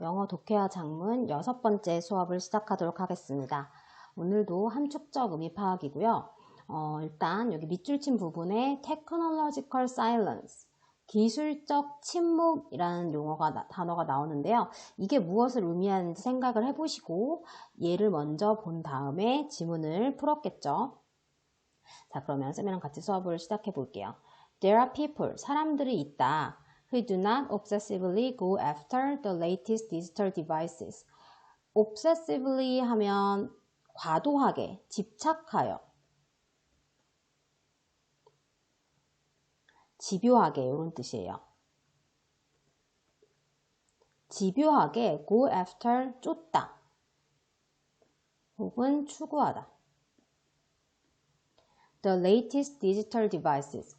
영어 독해와 작문 6번째 수업을 시작하도록 하겠습니다. 오늘도 함축적 의미 파악이고요. 일단 여기 밑줄 친 부분에 technological silence, 기술적 침묵이라는 단어가 나오는데요. 이게 무엇을 의미하는지 생각을 해보시고 예를 먼저 본 다음에 지문을 풀었겠죠. 자, 그러면 쌤이랑 같이 수업을 시작해 볼게요. There are people, 사람들이 있다. Who do not obsessively go after the latest digital devices. obsessively 하면 과도하게, 집착하여, 집요하게 이런 뜻이에요. 집요하게 go after 쫓다 혹은 추구하다. The latest digital devices.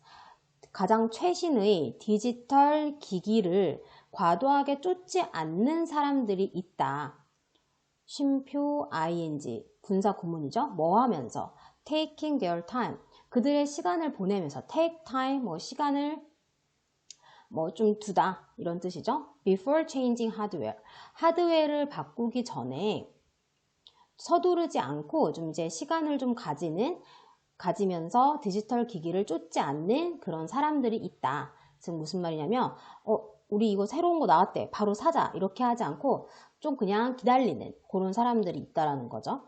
가장 최신의 디지털 기기를 과도하게 쫓지 않는 사람들이 있다. 쉼표 ing 분사 구문이죠. 뭐 하면서 taking their time 그들의 시간을 보내면서 take time 뭐 시간을 뭐 좀 두다 이런 뜻이죠. before changing hardware 하드웨어를 바꾸기 전에 서두르지 않고 좀 이제 시간을 좀 가지면서 디지털 기기를 쫓지 않는 그런 사람들이 있다. 즉 무슨 말이냐면 우리 이거 새로운 거 나왔대 바로 사자 이렇게 하지 않고 좀 그냥 기다리는 그런 사람들이 있다라는 거죠.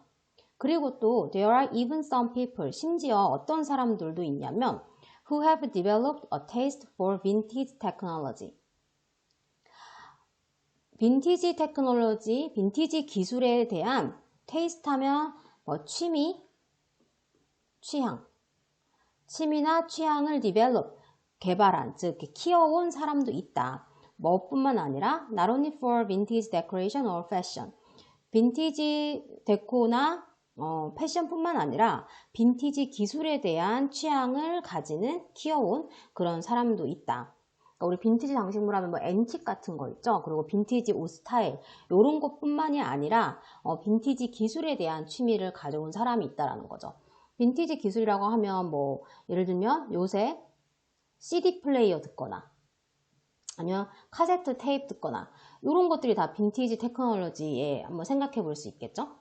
그리고 또 there are even some people 심지어 어떤 사람들도 있냐면 who have developed a taste for vintage technology. 빈티지 테크놀로지, 빈티지 기술에 대한 테이스트 하면 뭐 취미, 취미나 취향을 develop, 개발한, 즉 키워온 사람도 있다. 뭐뿐만 아니라 not only for vintage decoration or fashion. 빈티지 데코나 패션뿐만 아니라 빈티지 기술에 대한 취향을 가지는 키워온 그런 사람도 있다. 그러니까 우리 빈티지 장식물 하면 뭐 앤틱 같은 거 있죠. 그리고 빈티지 옷 스타일 이런 것뿐만이 아니라 빈티지 기술에 대한 취미를 가져온 사람이 있다라는 거죠. 빈티지 기술이라고 하면 뭐 예를 들면 요새 CD 플레이어 듣거나 아니면 카세트 테이프 듣거나 이런 것들이 다 빈티지 테크놀로지에 한번 생각해 볼 수 있겠죠.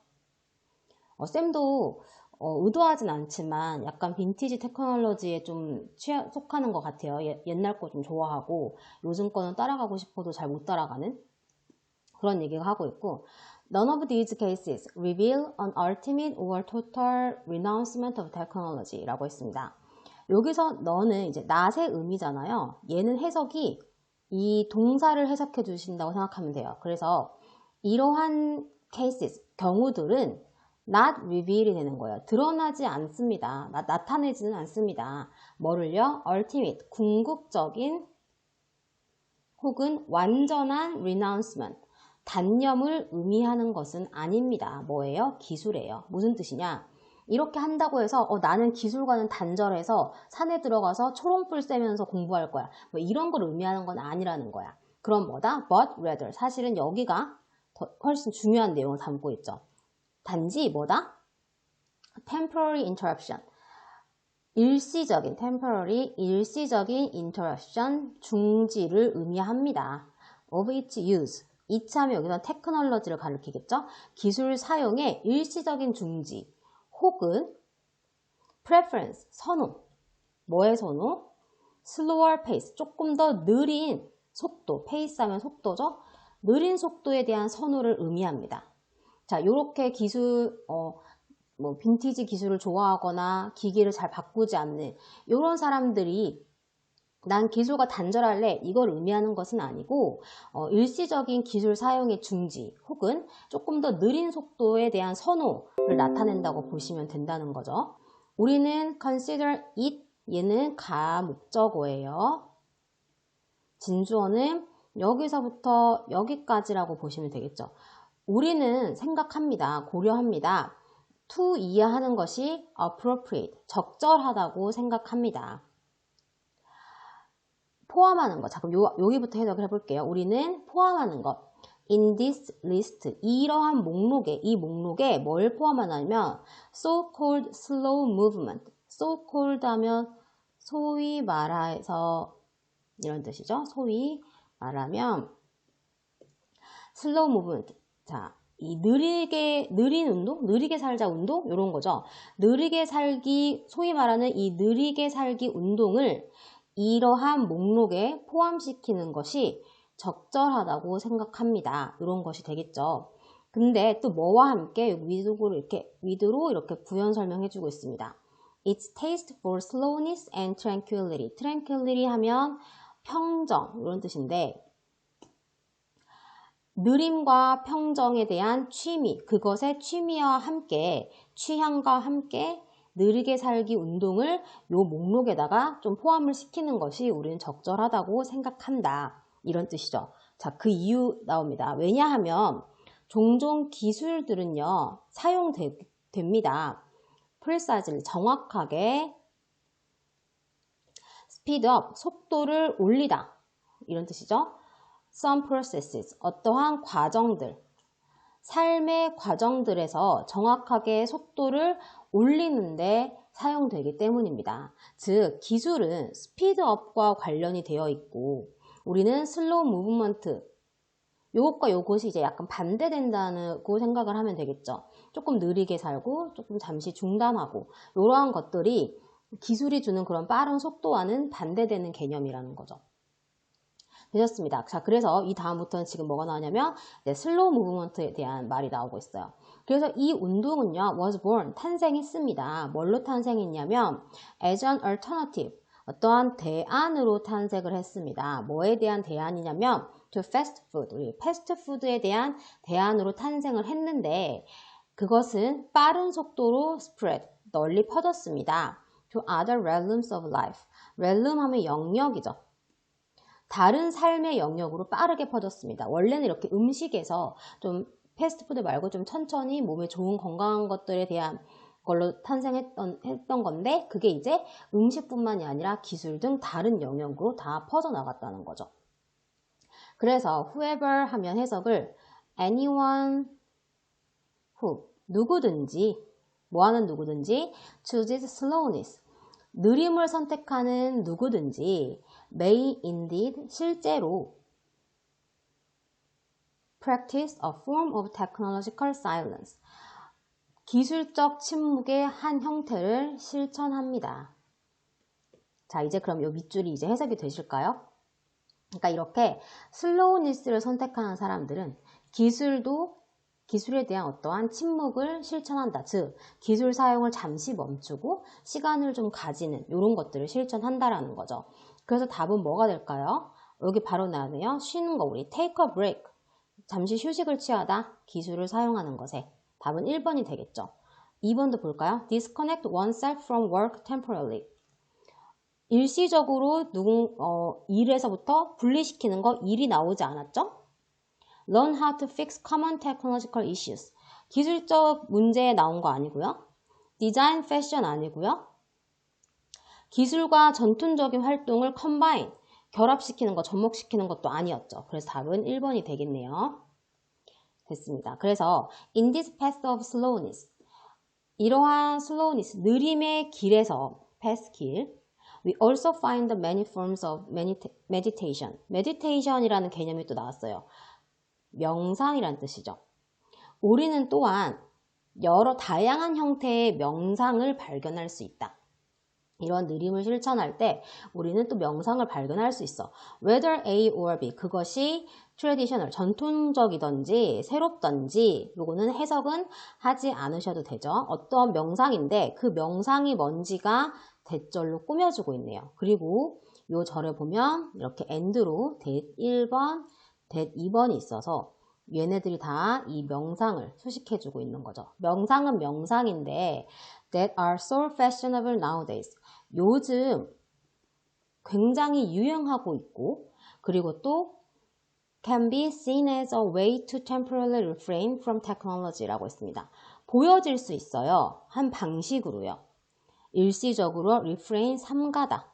쌤도 의도하진 않지만 약간 빈티지 테크놀로지에 좀 속하는 것 같아요. 옛날 거 좀 좋아하고 요즘 거는 따라가고 싶어도 잘 못 따라가는 그런 얘기를 하고 있고 None of these cases reveal an ultimate or total renouncement of technology 라고 했습니다. 여기서 너는 이제 not의 의미잖아요. 얘는 해석이 이 동사를 해석해 주신다고 생각하면 돼요. 그래서 이러한 cases, 경우들은 not reveal이 되는 거예요. 드러나지 않습니다. 나타내지는 않습니다. 뭐를요? ultimate, 궁극적인 혹은 완전한 renouncement, 단념을 의미하는 것은 아닙니다. 뭐예요? 기술이에요. 무슨 뜻이냐? 이렇게 한다고 해서 나는 기술과는 단절해서 산에 들어가서 초롱불 쐬면서 공부할 거야. 뭐 이런 걸 의미하는 건 아니라는 거야. 그럼 뭐다? But rather. 사실은 여기가 훨씬 중요한 내용을 담고 있죠. 단지 뭐다? Temporary interruption. temporary, 일시적인 interruption, 중지를 의미합니다. of its use. 이참에 여기서 테크놀로지를 가리키겠죠? 기술 사용의 일시적인 중지 혹은 preference, 선호. 뭐의 선호? slower pace, 조금 더 느린 속도, pace 하면 속도죠? 느린 속도에 대한 선호를 의미합니다. 자, 요렇게 기술, 뭐 빈티지 기술을 좋아하거나 기기를 잘 바꾸지 않는 이런 사람들이 난 기술과 단절할래 이걸 의미하는 것은 아니고 일시적인 기술 사용의 중지 혹은 조금 더 느린 속도에 대한 선호를 나타낸다고 보시면 된다는 거죠. 우리는 consider it 얘는 가목적어예요. 진주어는 여기서부터 여기까지라고 보시면 되겠죠. 우리는 생각합니다. 고려합니다. to 이해하는 것이 appropriate, 적절하다고 생각합니다. 포함하는 것. 자, 그럼 여기부터 해석을 해볼게요. 우리는 포함하는 것. In this list, 이러한 목록에, 이 목록에 뭘 포함하냐면 so-called slow movement. so-called 하면 소위 말해서 이런 뜻이죠. 소위 말하면 슬로우 무브먼트. 자, 이 느린 운동, 느리게 살자 운동, 이런 거죠. 느리게 살기, 소위 말하는 이 느리게 살기 운동을 이러한 목록에 포함시키는 것이 적절하다고 생각합니다. 이런 것이 되겠죠. 근데 또 뭐와 함께 위드로 이렇게 부연 설명해주고 있습니다. It's taste for slowness and tranquility. tranquility 하면 평정 이런 뜻인데 느림과 평정에 대한 취미, 그것의 취미와 함께 취향과 함께 느리게 살기 운동을 요 목록에다가 좀 포함을 시키는 것이 우리는 적절하다고 생각한다. 이런 뜻이죠. 자, 그 이유 나옵니다. 왜냐하면 종종 기술들은요, 사용됩니다. precisely, 정확하게 speed up, 속도를 올리다. 이런 뜻이죠. Some processes, 어떠한 과정들, 삶의 과정들에서 정확하게 속도를 올리는데 사용되기 때문입니다. 즉, 기술은 스피드업과 관련이 되어 있고 우리는 슬로우 무브먼트, 요것과 요것이 이제 약간 반대된다고 생각을 하면 되겠죠. 조금 느리게 살고 조금 잠시 중단하고 이러한 것들이 기술이 주는 그런 빠른 속도와는 반대되는 개념이라는 거죠. 되셨습니다. 자, 그래서 이 다음부터는 지금 뭐가 나오냐면 슬로우 무브먼트에 대한 말이 나오고 있어요. 그래서 이 운동은요, was born, 탄생했습니다. 뭘로 탄생했냐면 as an alternative, 어떠한 대안으로 탄생을 했습니다. 뭐에 대한 대안이냐면 to fast food, 우리 패스트푸드에 대한 대안으로 탄생을 했는데 그것은 빠른 속도로 spread, 널리 퍼졌습니다. to other realms of life. realm 하면 영역이죠. 다른 삶의 영역으로 빠르게 퍼졌습니다. 원래는 이렇게 음식에서 좀 패스트푸드 말고 좀 천천히 몸에 좋은 건강한 것들에 대한 걸로 탄생했던 건데 그게 이제 음식뿐만이 아니라 기술 등 다른 영역으로 다 퍼져나갔다는 거죠. 그래서 whoever 하면 해석을 anyone who, 누구든지, 뭐하는 누구든지 chooses slowness, 느림을 선택하는 누구든지 may indeed, 실제로 practice a form of technological silence, 기술적 침묵의 한 형태를 실천합니다. 자, 이제 그럼 이 밑줄이 이제 해석이 되실까요? 그러니까 이렇게 슬로우니스를 선택하는 사람들은 기술에 대한 어떠한 침묵을 실천한다. 즉, 기술 사용을 잠시 멈추고 시간을 좀 가지는 이런 것들을 실천한다라는 거죠. 그래서 답은 뭐가 될까요? 여기 바로 나오네요. 쉬는 거, 우리 take a break. 잠시 휴식을 취하다, 기술을 사용하는 것에. 답은 1번이 되겠죠. 2번도 볼까요? disconnect oneself from work temporarily. 일시적으로 일에서부터 분리시키는 거, 일이 나오지 않았죠? learn how to fix common technological issues. 기술적 문제에 나온 거 아니고요. design fashion 아니고요. 기술과 전통적인 활동을 combine, 결합시키는 거, 접목시키는 것도 아니었죠. 그래서 답은 1번이 되겠네요. 됐습니다. 그래서 in this path of slowness, 이러한 slowness, 느림의 길에서 path 길, we also find many forms of meditation. meditation이라는 개념이 또 나왔어요. 명상이란 뜻이죠. 우리는 또한 여러 다양한 형태의 명상을 발견할 수 있다. 이런 느림을 실천할 때 우리는 또 명상을 발견할 수 있어. Whether A or B, 그것이 traditional, 전통적이든지 새롭든지 요거는 해석은 하지 않으셔도 되죠. 어떤 명상인데 그 명상이 뭔지가 대절로 꾸며주고 있네요. 그리고 요 절에 보면 이렇게 and로 that 1번, that 2번이 있어서 얘네들이 다 이 명상을 수식해주고 있는 거죠. 명상은 명상인데 that are so fashionable nowadays. 요즘 굉장히 유행하고 있고 그리고 또 can be seen as a way to temporarily refrain from technology라고 했습니다. 보여질 수 있어요. 한 방식으로요. 일시적으로 refrain, 삼가다.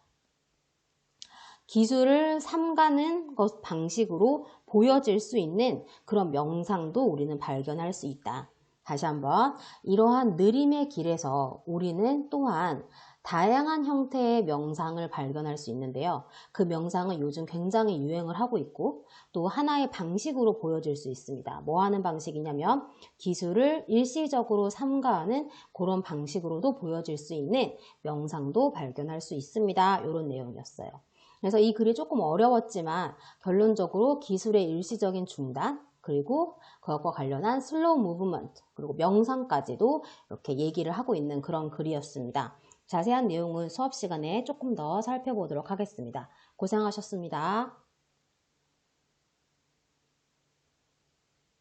기술을 삼가는 것 방식으로 보여질 수 있는 그런 명상도 우리는 발견할 수 있다. 다시 한번 이러한 느림의 길에서 우리는 또한 다양한 형태의 명상을 발견할 수 있는데요. 그 명상은 요즘 굉장히 유행을 하고 있고 또 하나의 방식으로 보여질 수 있습니다. 뭐 하는 방식이냐면 기술을 일시적으로 삼가하는 그런 방식으로도 보여질 수 있는 명상도 발견할 수 있습니다. 이런 내용이었어요. 그래서 이 글이 조금 어려웠지만 결론적으로 기술의 일시적인 중단, 그리고 그것과 관련한 슬로우 무브먼트, 그리고 명상까지도 이렇게 얘기를 하고 있는 그런 글이었습니다. 자세한 내용은 수업 시간에 조금 더 살펴보도록 하겠습니다. 고생하셨습니다.